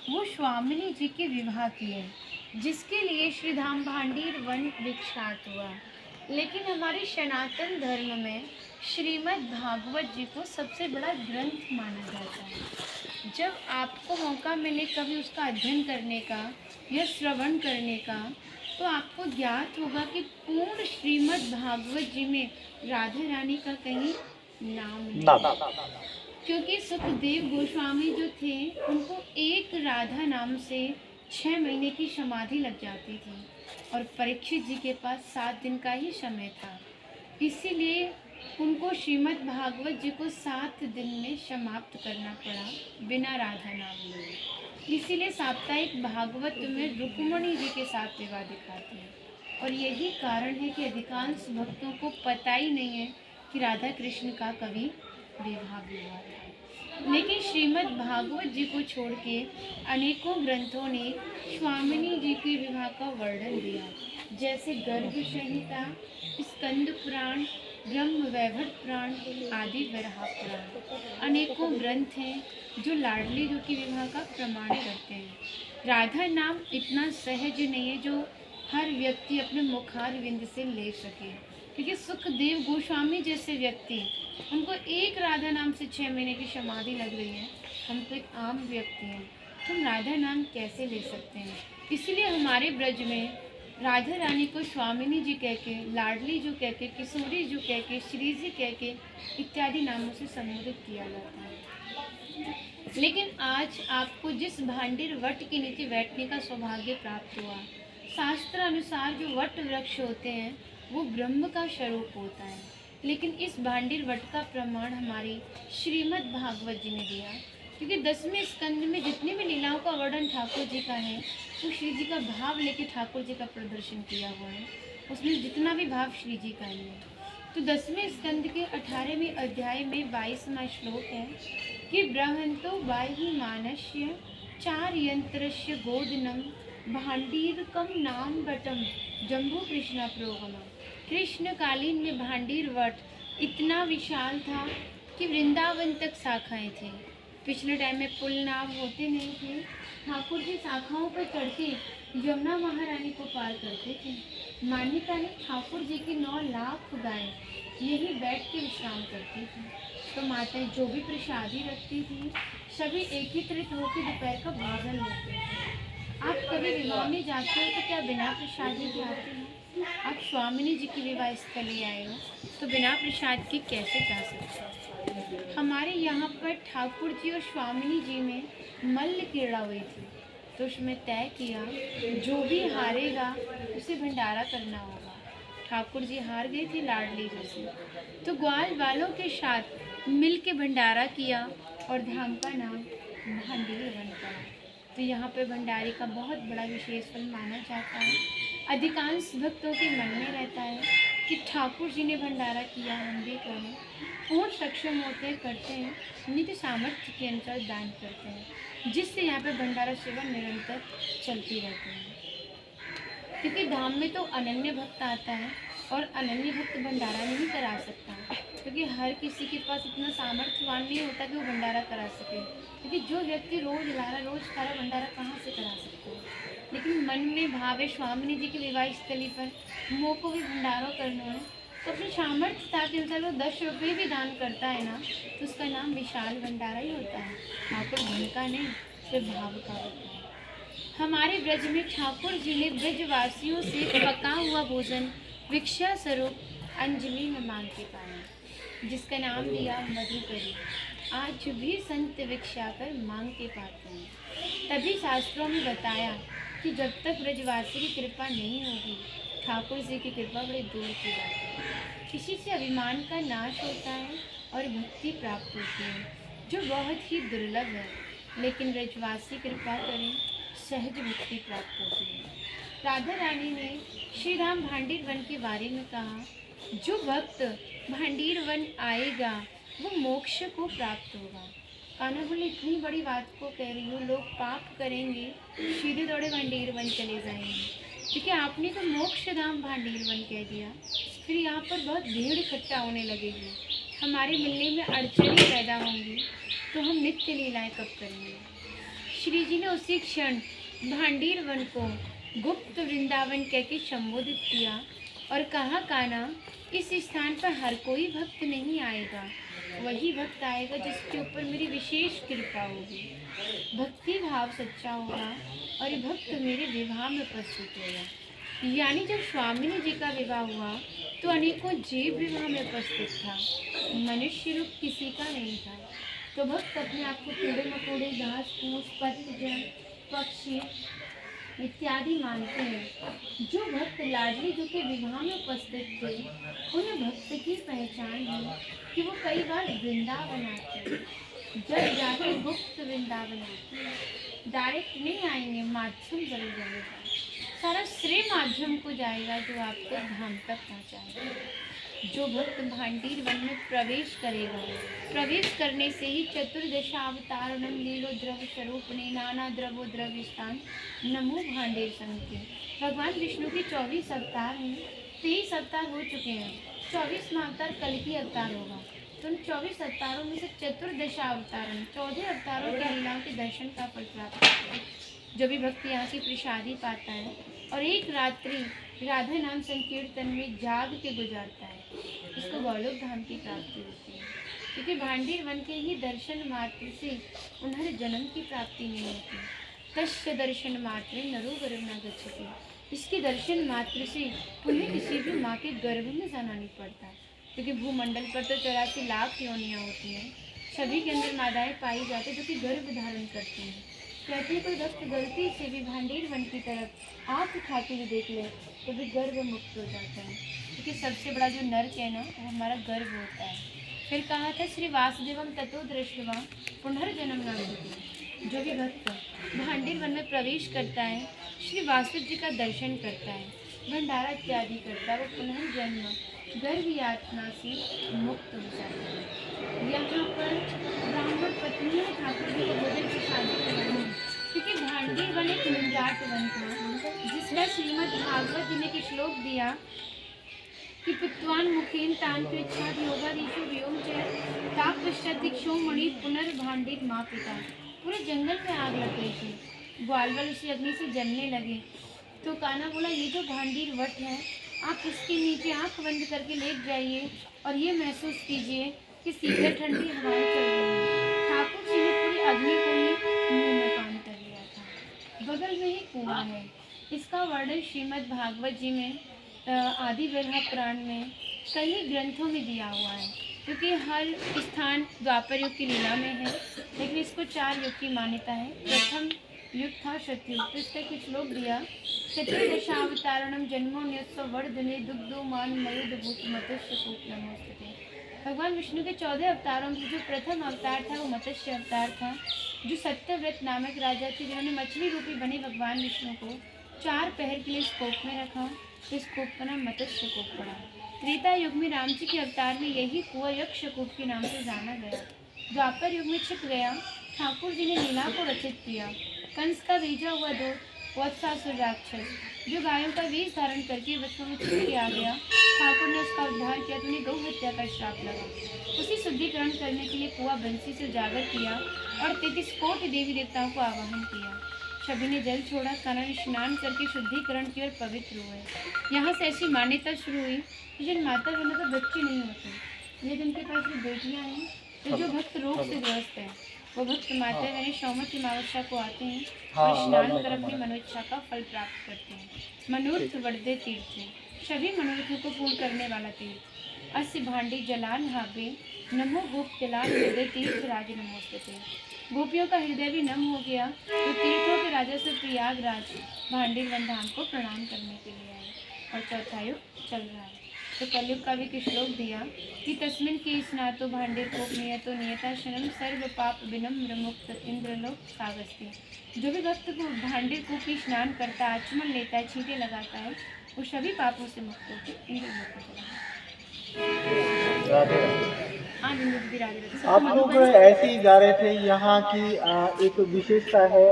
वो स्वामिनी जी के विवाह किए, जिसके लिए श्रीधाम भांडीर वन विख्यात हुआ। लेकिन हमारे सनातन धर्म में श्रीमद् भागवत जी को सबसे बड़ा ग्रंथ माना जाता है। जब आपको मौका मिले कभी उसका अध्ययन करने का या श्रवण करने का, तो आपको ज्ञात होगा कि पूर्ण श्रीमद् भागवत जी में राधा रानी का कहीं नाम नहीं, क्योंकि सुखदेव गोस्वामी जो थे उनको एक राधा नाम से 6 महीने की समाधि लग जाती थी और परीक्षित जी के पास 7 दिन का ही समय था। इसीलिए उनको श्रीमद् भागवत जी को 7 दिन में समाप्त करना पड़ा बिना राधा नाम लिए। इसीलिए साप्ताहिक भागवत में रुक्मणी जी के साथ विवाह दिखाते हैं, और यही कारण है कि अधिकांश भक्तों को पता ही नहीं है कि राधा कृष्ण का कभी विवाह भी हुआ था। लेकिन श्रीमद् भागवत जी को छोड़ के अनेकों ग्रंथों ने स्वामिनी जी के विवाह का वर्णन दिया, जैसे गर्ग संहिता, स्कंद पुराण, ब्रह्म वैवर्त पुराण आदि वराह पुराण। अनेकों ग्रंथ हैं जो लाडली जी के विवाह का प्रमाण करते हैं। राधा नाम इतना सहज नहीं है जो हर व्यक्ति अपने मुखारविंद से ले सके, क्योंकि सुखदेव गोस्वामी जैसे व्यक्ति, उनको एक राधा नाम से 6 महीने की समाधि लग रही है। हम तो एक आम व्यक्ति हैं, तो हम राधा नाम कैसे ले सकते हैं? इसलिए हमारे ब्रज में राधा रानी को स्वामिनी जी कह के, लाडली जो कह के, किशोरी जो कह के, श्री जी कह के इत्यादि नामों से संबोधित किया जाता है। लेकिन आज आपको जिस भांडीर वट के नीचे बैठने का सौभाग्य प्राप्त हुआ, शास्त्र अनुसार जो वट वृक्ष होते हैं वो ब्रह्म का स्वरूप होता है। लेकिन इस भांडीर वट का प्रमाण हमारी श्रीमद् भागवत जी ने दिया, क्योंकि 10वें स्कंद में जितनी भी लीलाओं का वर्णन ठाकुर जी का है, वो श्री जी का भाव लेके ठाकुर जी का प्रदर्शन किया हुआ है। उसमें जितना भी भाव श्री जी का ही है। तो 10वें स्कंद के 18वें अध्याय में 22वां श्लोक है कि ब्रह्मंतो बाह्य मानस्य चार यंत्रस्य गोदनम भांडीरकम नाम वटम जम्बू कृष्ण प्रोगमा। कृष्णकालीन में भांडीर वट इतना विशाल था कि वृंदावन तक शाखाएं थी। पिछले टाइम में पुल नाव होते नहीं थे, ठाकुर जी शाखाओं पर चढ़ के यमुना महारानी को पार करते थे। मान्यता है ठाकुर जी की 9 लाख गायें यही बैठ के विश्राम करती थी। तो माताएं जो भी प्रसादी रखती थी, सभी एकत्रित होकर दोपहर का भोजन लेते थे। आप कभी विवाह में जाते हो तो क्या बिना प्रसादी के आते हैं? आप स्वामिनी जी की विवाह स्थली आए हो तो बिना प्रसाद के कैसे जा सकते हो? हमारे यहाँ पर ठाकुर जी और स्वामिनी जी में मल्ल क्रीड़ा हुई थी, तो उसमें तय किया जो भी हारेगा उसे भंडारा करना होगा। ठाकुर जी हार गई थी लाडली जी से, तो ग्वाल वालों के साथ मिल के भंडारा किया और धाम का नाम भांडीर वन पड़ा। तो यहाँ पर भंडारे का बहुत बड़ा विशेष फल माना जाता है। अधिकांश भक्तों के मन में रहता है कि ठाकुर जी ने भंडारा किया, हम भी करें। पूर्ण सक्षम होते करते हैं, नहीं तो सामर्थ्य के अनुसार दान करते हैं, जिससे यहाँ पे भंडारा सेवा निरंतर चलती रहती है। क्योंकि धाम में तो अनन्य भक्त आता है और अनन्य भक्त भंडारा नहीं करा सकता, क्योंकि हर किसी के पास इतना सामर्थ्यवान नहीं होता कि वो भंडारा करा सके। क्योंकि जो व्यक्ति रोज ला रहा रोज खा रहा, भंडारा कहाँ से करा सकता है? लेकिन मन में भाव है स्वामिनी जी की विवाह स्थली पर मोह को भी भंडारा करना है, तो अपनी सामर्थ्यता के अनुसार वो 10 रुपये भी दान करता है ना, तो उसका नाम विशाल भंडारा ही होता है। ठाकुर धन का नहीं, सिर्फ भाव का होता है। हमारे ब्रज में ठाकुर जी ने ब्रजवासियों से पका हुआ भोजन भिक्षा स्वरूप अंजलि में मांग के पाया, जिसका नाम दिया मधुकरी। आज भी संत भिक्षा कर मांग के पाते हैं। तभी शास्त्रों में बताया कि जब तक ब्रजवासी की कृपा नहीं होगी, ठाकुर जी की कृपा बड़ी दूर की बात है। किसी से अभिमान का नाश होता है और भक्ति प्राप्त होती है, जो बहुत ही दुर्लभ है। लेकिन ब्रजवासी कृपा करें, सहज भक्ति प्राप्त होती है। राधा रानी ने श्री राम भांडीर वन के बारे में कहा, जो भक्त भांडीर वन आएगा वो मोक्ष को प्राप्त होगा। कान्हा बोले इतनी बड़ी बात को कह रही हो, लोग पाप करेंगे सीधे दौड़े भांडीर वन चले जाएंगे, क्योंकि आपने तो मोक्ष धाम भांडीर वन कह दिया। फिर यहाँ पर बहुत भीड़ इकट्ठा होने लगेगी, हमारे मिलने में अड़चनें पैदा होंगी, तो हम नित्य लीलाएं कब करेंगे? श्री जी ने उसी क्षण भांडीर वन को गुप्त वृंदावन कह के संबोधित किया और कहा, कान्हा, इस स्थान पर हर कोई भक्त नहीं आएगा, वही भक्त आएगा जिसके ऊपर मेरी विशेष कृपा होगी, भक्ति भाव सच्चा होगा और ये भक्त मेरे विवाह में उपस्थित होगा। यानी जब स्वामिनी जी का विवाह हुआ तो अनेकों जीव विवाह में उपस्थित था, मनुष्य रूप किसी का नहीं था। तो भक्त अपने आप को कीड़े मकोड़े, घास फूस, पत्र, पक्षी इत्यादि मानते हैं। जो भक्त लाडली जी के विवाह में उपस्थित थे, उन्हें भक्त की पहचान है कि वो कई बार वृंदावन आते हैं। जब जाके गुप्त वृंदावन आते हैं, डायरेक्ट नहीं आएंगे, माध्यम जरूर जाएगा, सारा श्रेय माध्यम को जाएगा जो आपको धाम तक पहुँचाएगा। जो भक्त भांडीर वन में प्रवेश करेगा, प्रवेश करने से ही चतुर्दशावतारणम लीलो द्रव स्वरूपने नाना द्रवो द्रव्य स्थान नमो भांडेर संति। भगवान विष्णु के 24 अवतार हैं, 23 अवतार हो चुके हैं, 24वां अवतार कल की अवतार होगा। तो उन 24 अवतारों में से चतुर्दशावतारण 14 अवतारों के लीलाओं के दर्शन का फल प्राप्त होता है। जो भी भक्त यहाँ की प्रसादी पाता है और एक रात्रि राधा नाम संकीर्तन में जाग के गुजारता है, उसको गोलोक धाम की प्राप्ति होती है। क्योंकि भांडीर वन के ही दर्शन मात्र से उन्हें जन्म की प्राप्ति नहीं होती। तस्य दर्शन मात्र नरो गर्भ न गच्छति। इसके दर्शन मात्र से उन्हें किसी भी माँ के गर्भ में जाना नहीं पड़ता, क्योंकि भूमंडल पर तो 84 लाख योनियाँ होती हैं, सभी के अंदर मादाएँ पाई जाती जो कि गर्भ धारण करती हैं। कहते हैं कोई भक्त गलती से भी भांडीर वन की तरफ आँख उठा के भी देख ले तो भी गर्भ मुक्त हो जाता है, क्योंकि सबसे बड़ा जो नर्क है ना, वो हमारा गर्भ होता है। फिर कहा था, श्री वासुदेवम ततो दृष्ट्वा पुनर्जन्म न भूति। जो भी भक्त भांडीर वन में प्रवेश करता है, श्री वासुदेव जी का दर्शन करता है, भंडारा इत्यादि करता है, वो पुनर्जन्म गर्भ यातना से मुक्त हो जाता है। यहाँ पर ब्राह्मण पत्नी ठाकुर जी को भोजन की शादी करवाई, क्योंकि भांडीर वन एक निंजाट वन था, जिसमें श्रीमद् भागवत जी ने एक श्लोक दिया कि पित्वान मुखेन तान पृच्छाद योगादीशो व्योम च ताप पश्चात दीक्षो मणि पुनर्भांडित माँ पिता। पूरे जंगल में आग लग रही थी, ग्वाल वाल उसी अग्नि से जलने लगे। तो कान्हा बोला, ये जो भांडीर वट है, आप इसके नीचे आँख बंद करके लेट जाइए और ये महसूस कीजिए कि शीतल ठंडी हवाएं चल रही हैं। ठाकुर जी ने पूरी अग्नि को ही मुँह में पान कर लिया था। बगल में ही कुआं है। इसका वर्णन श्रीमद् भागवत जी में आदि वराह पुराण में कई ग्रंथों में दिया हुआ है, क्योंकि हर स्थान द्वापर युग की लीला में है, लेकिन इसको 4 युग की मान्यता है। प्रथम युग था सतयुग, तो इसका कुछ लोग दिया चतुर्दशावतारणम जन्मोन्योत्सव वर्धने दुग्धो मान मयुद भूत मत्स्य कूप नमोस्तुते। भगवान विष्णु के 14 अवतारों में जो प्रथम अवतार था वो मत्स्य अवतार था, जो सत्यव्रत नामक राजा थे, जिन्होंने मछली रूपी बने भगवान विष्णु को 4 पहर के लिए इस कोप में रखा। इस कूप का नाम मत्स्य कूप पड़ा। त्रेता युग में राम जी के अवतार में यही कुआं यक्ष कूप के नाम से जाना गया। द्वापर युग में छिप गया। ठाकुर जी ने लीला को रचित किया। कंस का भेजा हुआ दो वत्सासुर राक्षस जो गायों का वेश धारण करके वचनों में छिप के आ गया, ठाकुर ने उसका उद्धार किया तो उन्हें गौ हत्या का श्राप लगा। उसी शुद्धिकरण करने के लिए कुआं बंसी से उजागर किया और 33 कोटि देवी देवताओं को आवाहन किया। सभी ने जल छोड़ा, कान्हा ने स्नान करके शुद्धिकरण की और पवित्र हुए। यहाँ से ऐसी मान्यता शुरू हुई कि जिन माता बहनों के बच्चे नहीं होते, लेकिन उनके पास भी बेटियाँ हैं, तो जो भक्त रोग से ग्रस्त है वो भक्त माता बहनें सौमती अमावस्या को आते हैं और स्नान कर अपनी मनोइच्छा का फल प्राप्त करते हैं। मनोर्थ वर्धे तीर्थ, सभी मनोरथों को पूर्ण करने वाला तीर्थ। अस्य भांडी जलान हाबे नमो गोप जलान हृदय तीर्थ राज नमोस्तुते। गोपियों का हृदय भी नम हो गया तो तीर्थों के राजा से प्रयागराज भांडीर वन धाम को प्रणाम करने के लिए आए। और चौथा युग चल रहा है। तो कलयुग का भी कुछ श्लोक दिया कि तस्मिन की स्नातो भांडीर कोप नियतो नियता शनम सर्व पाप विनम्र मुक्त इंद्रलोक सागस्ती। जो भी भक्त को भांडीर कोप की स्नान करता है, आचमन लेता है, छींटे लगाता है, वो सभी पापों से मुक्त होकर इंद्रलोक को चला जाता है। आप लोग ऐसे ही जा रहे थे, यहाँ की एक विशेषता है